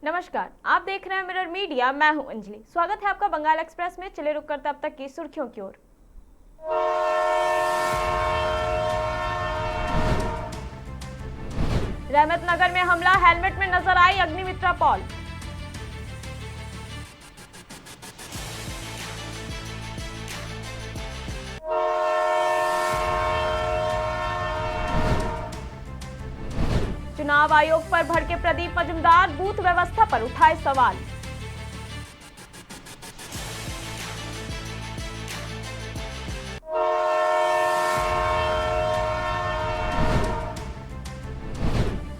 नमस्कार, आप देख रहे हैं मिरर मीडिया। मैं हूं अंजलि। स्वागत है आपका बंगाल एक्सप्रेस में। चले रुक करते अब तक की सुर्खियों की ओर। रहमतनगर में हमला, हेलमेट में नजर आई अग्निमित्रा पॉल। चुनाव आयोग पर भड़के प्रदीप मजूमदार, बूथ व्यवस्था पर उठाए सवाल।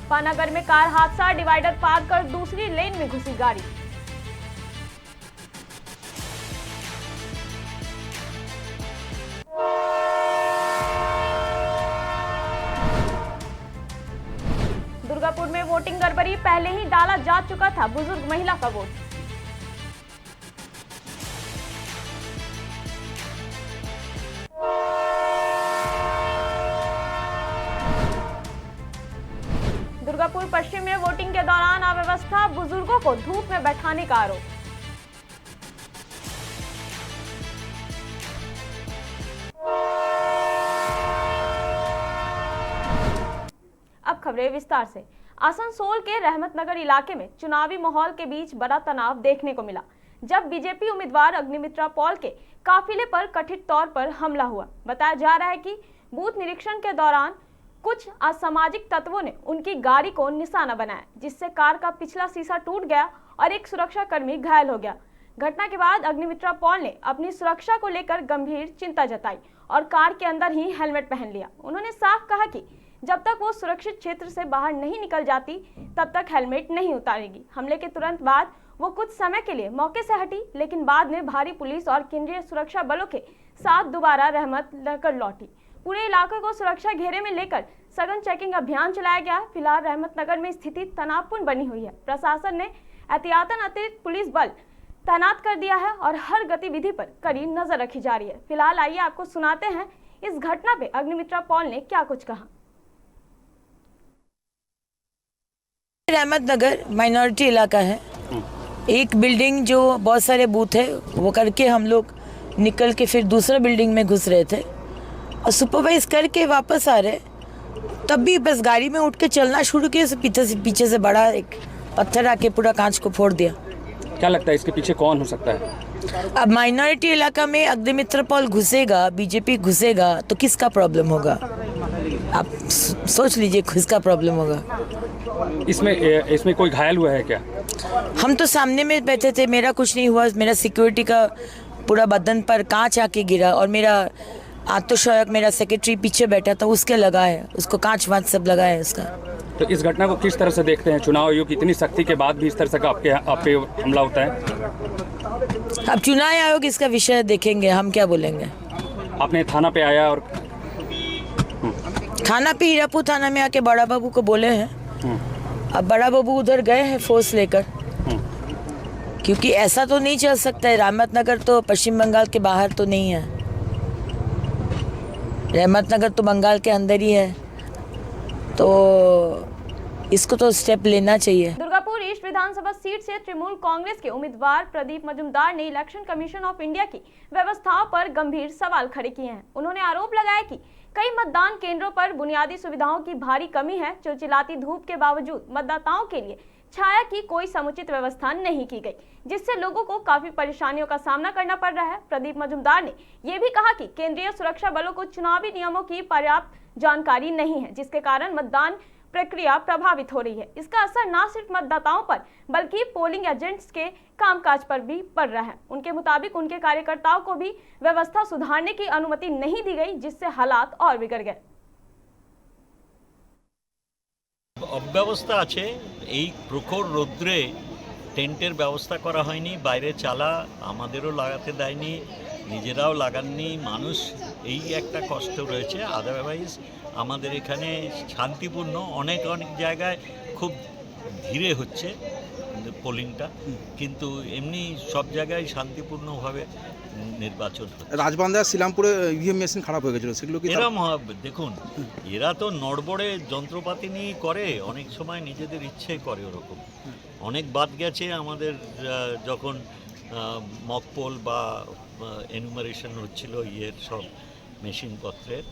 पानागर में कार हादसा, डिवाइडर पार कर दूसरी लेन में घुसी गाड़ी। दुर्गापुर में वोटिंग गड़बड़ी, पहले ही डाला जा चुका था बुजुर्ग महिला का वोट। दुर्गापुर पश्चिम में वोटिंग के दौरान अव्यवस्था, बुजुर्गों को धूप में बैठाने का आरोप। अब खबरें विस्तार से। आसनसोल के रहमतनगर इलाके में चुनावी माहौल के बीच बड़ा तनाव देखने को मिला, जब बीजेपी उम्मीदवार अग्निमित्रा पॉल के काफिले पर कथित तौर पर हमला हुआ। बताया जा रहा है कि बूथ निरीक्षण के दौरान कुछ असामाजिक तत्वों ने उनकी गाड़ी को निशाना बनाया, जिससे कार का पिछला शीशा टूट गया और एक सुरक्षा कर्मी घायल हो गया। घटना के बाद अग्निमित्रा पॉल ने अपनी सुरक्षा को लेकर गंभीर चिंता जताई और कार के अंदर ही हेलमेट पहन लिया। उन्होंने साफ कहा कि जब तक वो सुरक्षित क्षेत्र से बाहर नहीं निकल जाती, तब तक हेलमेट नहीं उतारेगी। हमले के तुरंत बाद वो कुछ समय के लिए मौके से हटी, लेकिन बाद में भारी पुलिस और केंद्रीय सुरक्षा बलों के साथ दोबारा रहमतनगर लौटी। पूरे इलाके को सुरक्षा घेरे में लेकर सघन चेकिंग अभियान चलाया गया। फिलहाल रहमतनगर में स्थिति तनावपूर्ण बनी हुई है। प्रशासन ने एहतियातन अतिरिक्त पुलिस बल तैनात कर दिया है और हर गतिविधि पर कड़ी नजर रखी जा रही है। फिलहाल आइए आपको सुनाते हैं इस घटना पे अग्निमित्रा पॉल ने क्या कुछ कहा। रहमतनगर माइनॉरिटी इलाका है। एक बिल्डिंग जो बहुत सारे बूथ है वो करके हम लोग निकल के फिर दूसरा बिल्डिंग में घुस रहे थे और सुपरवाइज करके वापस आ रहे, तब भी बस गाड़ी में उठ के चलना शुरू किया। पीछे से बड़ा एक पत्थर आके पूरा कांच को फोड़ दिया। क्या लगता है इसके पीछे कौन हो सकता है? अब माइनॉरिटी इलाका में अग्निमित्रा पॉल घुसेगा, बीजेपी घुसेगा तो किसका प्रॉब्लम होगा? आप सोच लीजिए किसका प्रॉब्लम होगा। इसमें कोई घायल हुआ है क्या? हम तो सामने में बैठे थे, मेरा कुछ नहीं हुआ। मेरा सिक्योरिटी का पूरा बदन पर कांच आके गिरा और मेरा आत्मसहायक मेरा सेक्रेटरी पीछे बैठा था, उसके लगा है, उसको कांच वांच सब लगा है उसका। तो इस घटना को किस तरह से देखते हैं? चुनाव आयोग की इतनी सख्ती के बाद भी इस तरह से आप पे हमला होता है। अब चुनाव आयोग इसका विषय देखेंगे, हम क्या बोलेंगे। आपने थाना पे आया और थाना पे हीरापुर थाना में आके बड़ा बाबू को बोले हैं। अब बड़ा बाबू उधर गए हैं फोर्स लेकर, क्योंकि ऐसा तो नहीं चल सकता है। रहमतनगर तो पश्चिम बंगाल के बाहर तो नहीं है, रहमतनगर तो बंगाल के अंदर ही है, तो इसको तो स्टेप लेना चाहिए। दुर्गापुर ईस्ट विधानसभा सीट से तृणमूल कांग्रेस के उम्मीदवार प्रदीप मजूमदार ने इलेक्शन कमीशन ऑफ इंडिया की व्यवस्थाओं पर गंभीर सवाल खड़े किए हैं। उन्होंने आरोप लगाया कि कई मतदान केंद्रों पर बुनियादी सुविधाओं की भारी कमी है। चिलचिलाती धूप के बावजूद मतदाताओं के लिए छाया की कोई समुचित व्यवस्था नहीं की गई, जिससे लोगों को काफी परेशानियों का सामना करना पड़ रहा है। प्रदीप मजूमदार ने यह भी कहा कि केंद्रीय सुरक्षा बलों को चुनावी नियमों की पर्याप्त जानकारी नहीं है, जिसके कारण मतदान प्रक्रिया प्रभावित हो रही है। इसका असर न सिर्फ मतदाताओं पर बल्कि पोलिंग एजेंट्स के कामकाज पर भी पड़ रहा है। उनके मुताबिक उनके कार्यकर्ताओं को भी व्यवस्था सुधारने की अनुमति नहीं दी गई, जिससे हालात और बिगड़ गए। অব্যবস্থা আছে, এই প্রখর রৌদ্রে টেন্টের ব্যবস্থা করা হয়নি, বাইরে চালা আমাদেরও লাগাতে দেয়নি, নিজেরাও লাগাননি, মানুষ এই একটা কষ্ট রয়েছে। আদারওয়াইজ আমাদের এখানে শান্তিপূর্ণ, অনেক জায়গায় খুব ধীরে হচ্ছে পোলিংটা, কিন্তু এমনি সব জায়গায় শান্তিপূর্ণভাবে নির্বাচন হচ্ছে। রাজবান্ধা শ্রীরামপুরে ইভিএম মেশিন খারাপ হয়ে গেছিল, সেগুলো কি এরম দেখুন, এরা তো নড়বড়ে যন্ত্রপাতি নিয়ে করে, অনেক সময় নিজেদের ইচ্ছে করে ওরকম। অনেক বাদ গেছে আমাদের যখন মক পোল বা এনুমারেশন হচ্ছিল सब মেশিনপত্রের।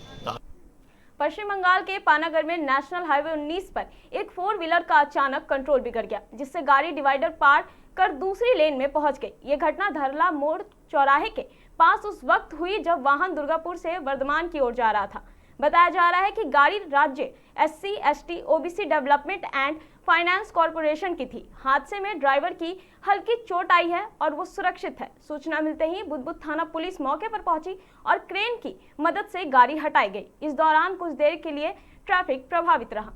पश्चिम बंगाल के पानागढ़ में नेशनल हाईवे 19 पर एक 4 व्हीलर का अचानक कंट्रोल बिगड़ गया, जिससे गाड़ी डिवाइडर पार कर दूसरी लेन में पहुंच गई। ये घटना धरला मोड़ चौराहे के पास उस वक्त हुई जब वाहन दुर्गापुर से वर्धमान की ओर जा रहा था। बताया जा रहा है कि गाड़ी राज्य SC ST OBC development and finance corporation की थी। हादसे में ड्राइवर की हल्की चोट आई है और वो सुरक्षित है। सूचना मिलते ही बुदबुद थाना पुलिस मौके पर पहुंची और क्रेन की मदद से गाड़ी हटाई गई। इस दौरान कुछ देर के लिए ट्रैफिक प्रभावित रहा।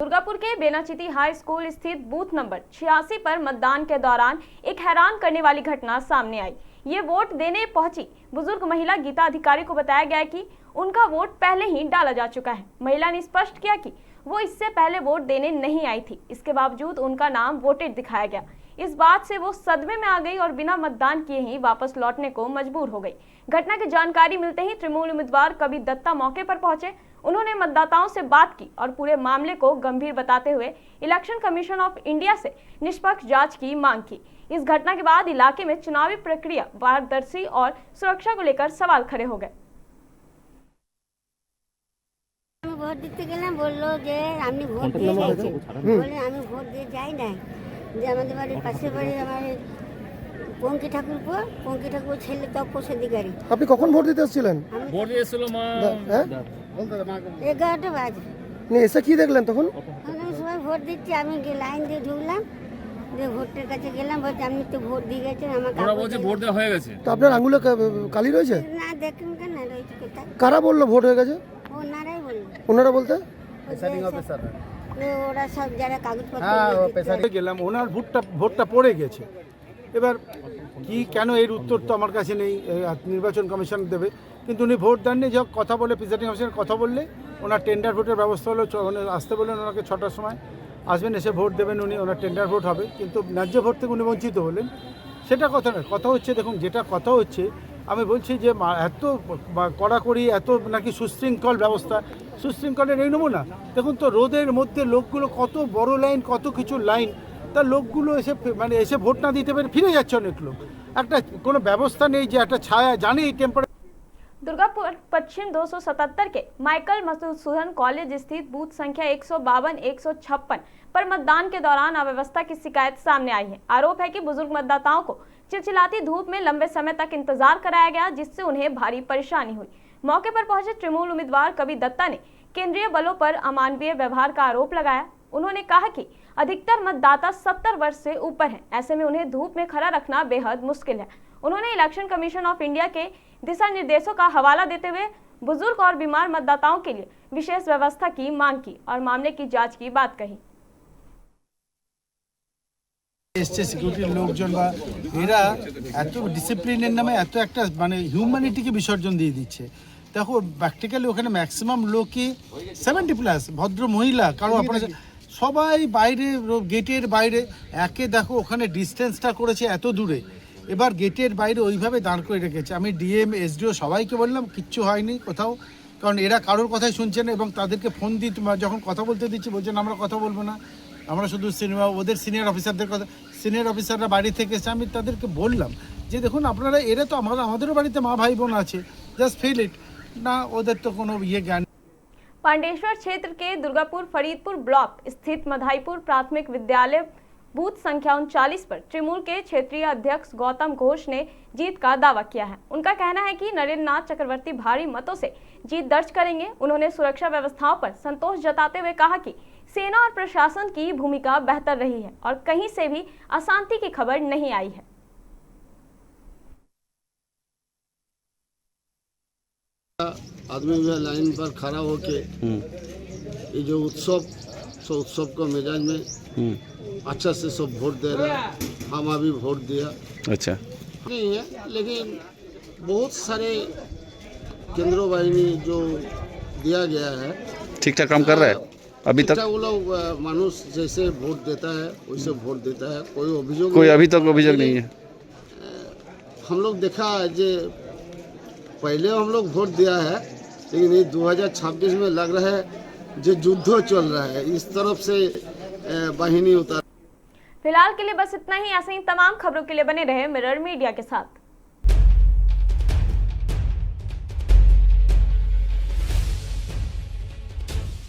दुर्गापुर के बेनाचिती हाई स्कूल स्थित बूथ नंबर 86 पर मतदान के दौरान एक हैरान करने वाली घटना सामने आई। ये वोट देने पहुंची बुजुर्ग महिला गीता अधिकारी को बताया गया कि उनका वोट पहले ही डाला जा चुका है। महिला ने स्पष्ट किया कि वो इससे पहले वोट देने नहीं आई थी, इसके बावजूद उनका नाम वोटेड दिखाया गया। इस बात से वो सदमे में आ गई और बिना मतदान किए ही वापस लौटने को मजबूर हो गई। घटना की जानकारी मिलते ही तृणमूल उम्मीदवार कवि दत्ता मौके पर पहुंचे। उन्होंने मतदाताओं से बात की और पूरे मामले को गंभीर बताते हुए इलेक्शन कमीशन ऑफ इंडिया से निष्पक्ष जांच की मांग की। इस घटना के बाद इलाके में चुनावी प्रक्रिया पारदर्शी और सुरक्षा को लेकर सवाल खड़े हो गए। ভোট দিতে গেলাম, বললো যে আপনি ভোট দিয়ে গেছেন, বলে আমি ভোট দিয়ে যাই না, যে আমাদের বাড়ির পাশের বাড়ি আমার পঙ্কি ঠাকুর ছেলে তপস অধিকারী। আপনি কখন ভোট দিতে এসেছিলেন? ভোট দিয়েছিল মা 11টা বাজে। এসে কি দেখলেন তখন? আমি সবাই ভোট দিচ্ছি, আমি লাইন দিয়ে ঢুকলাম, যে ভোটের কাছে গেলাম, বলছে আপনি তো ভোট দিয়ে গেছেন, আমার ভোট দেওয়া হয়ে গেছে। তো আপনার আঙুলে কালি রয়েছে? না, দেখুন কেন রয়েছে কোথায়? কারা বললো ভোট হয়ে গেছে? ওনারাই বললো। ওনারা বলতে ওরা সব যারা কাগজপত্র গেলাম, ওনার ভোটটা পড়ে গেছে। এবার কি কেন এর উত্তর তো আমার কাছে নেই, নির্বাচন কমিশন দেবে। কিন্তু উনি ভোট দেননি, যখন কথা বলে প্রিসাইডিং অফিসার কথা বললে ওনার টেন্ডার ভোটের ব্যবস্থা হলো। আসতে বললেন ওনাকে 6টার সময় আসবেন, এসে ভোট দেবেন উনি, ওনার টেন্ডার ভোট হবে। কিন্তু ন্যায্য ভোট থেকে উনি বঞ্চিত হলেন, সেটা কথা নয়। কথা হচ্ছে, দেখুন যেটা কথা হচ্ছে, আমি বলছি যে এত কড়াকড়ি, এত নাকি সুশৃঙ্খল ব্যবস্থা, সুশৃঙ্খলের এই নমুনা। দেখুন তো রোদের মধ্যে লোকগুলো কত বড় লাইন, কত কিছু লাইন, তার লোকগুলো এসে ভোট না দিতে পেরে ফিরে যাচ্ছে অনেক লোক। একটা কোনো ব্যবস্থা নেই যে একটা ছায়া জানে এই টেম্পারেচার। दुर्गापुर पश्चिम 277 के माइकल मधुसूदन कॉलेज स्थित बूथ संख्या 152-156 पर मतदान के दौरान अव्यवस्था की शिकायत सामने आई है। आरोप है कि बुजुर्ग मतदाताओं को चिलचिलाती धूप में लंबे समय तक इंतजार कराया गया, जिससे उन्हें भारी परेशानी हुई। मौके पर पहुंचे तृणमूल उम्मीदवार कवि दत्ता ने केंद्रीय बलों पर अमानवीय व्यवहार का आरोप लगाया। उन्होंने कहा कि अधिकतर मतदाता 70 वर्ष से ऊपर हैं, ऐसे में उन्हें धूप में खड़ा रखना बेहद मुश्किल है। उन्होंने इलेक्शन कमीशन ऑफ इंडिया के दिशा निर्देशों का हवाला देते हुए बुजुर्ग और बीमार मतदाताओं के लिए विशेष व्यवस्था की मांग की और मामले की जांच की बात कही। এসছে সিকিউরিটির লোকজন বা এরা এত ডিসিপ্লিনের নামে এত একটা হিউম্যানিটিকে বিসর্জন দিয়ে দিচ্ছে। দেখো প্র্যাকটিক্যালি ওখানে ম্যাক্সিমাম লোকই 70+ ভদ্র মহিলা, কারো আপনার সবাই বাইরে, গেটের বাইরে। একে দেখো ওখানে ডিস্টেন্সটা করেছে এত দূরে, এবার গেটের বাইরে ওইভাবে দাঁড় করে রেখেছে। আমি ডিএম SDO সবাইকে বললাম, কিচ্ছু হয়নি কোথাও, কারণ এরা কারোর কথাই শুনছে না। এবং তাদেরকে ফোন দিয়ে যখন কথা বলতে দিচ্ছি বলছেন আমরা কথা বলবো না, আমরা শুধু ওদের সিনিয়র অফিসারদের কথা, সিনিয়র অফিসাররা বাড়ি থেকে এসে আমি তাদেরকে বললাম যে দেখুন আপনারা, এরা তো আমাদেরও বাড়িতে মা ভাই বোন আছে, জাস্ট ফিল ইট না, ওদের তো কোনো জ্ঞান। पांडेश्वर क्षेत्र के दुर्गापुर फरीदपुर ब्लॉक स्थित मधाईपुर प्राथमिक विद्यालय बूथ संख्या 39 पर तृणमूल के क्षेत्रीय अध्यक्ष गौतम घोष ने जीत का दावा किया है। उनका कहना है कि नरेंद्र नाथ चक्रवर्ती भारी मतों से जीत दर्ज करेंगे। उन्होंने सुरक्षा व्यवस्थाओं पर संतोष जताते हुए कहा कि सेना और प्रशासन की भूमिका बेहतर रही है और कहीं से भी अशांति की खबर नहीं आई है। आदमी जो लाइन पर खड़ा होके ये जो उत्सव का मिजाज में अच्छा से सब वोट दे रहा है। हम अभी वोट दिया, अच्छा नहीं है, लेकिन बहुत सारे केंद्रों बाहिनी जो दिया गया है ठीक ठाक काम कर रहा है अभी तक। वो लोग मानुष जैसे वोट देता है वैसे वोट देता है, कोई अभियोग अभी तक अभियोग नहीं है। हम लोग देखा जे पहले हम लोग वोट दिया है, लेकिन ये 2026 में लग रहा है जो युद्ध चल रहा है इस तरफ से वाहिनी उतार। फिलहाल के लिए बस इतना ही। ऐसे ही तमाम खबरों के लिए बने रहे मिरर मीडिया के साथ।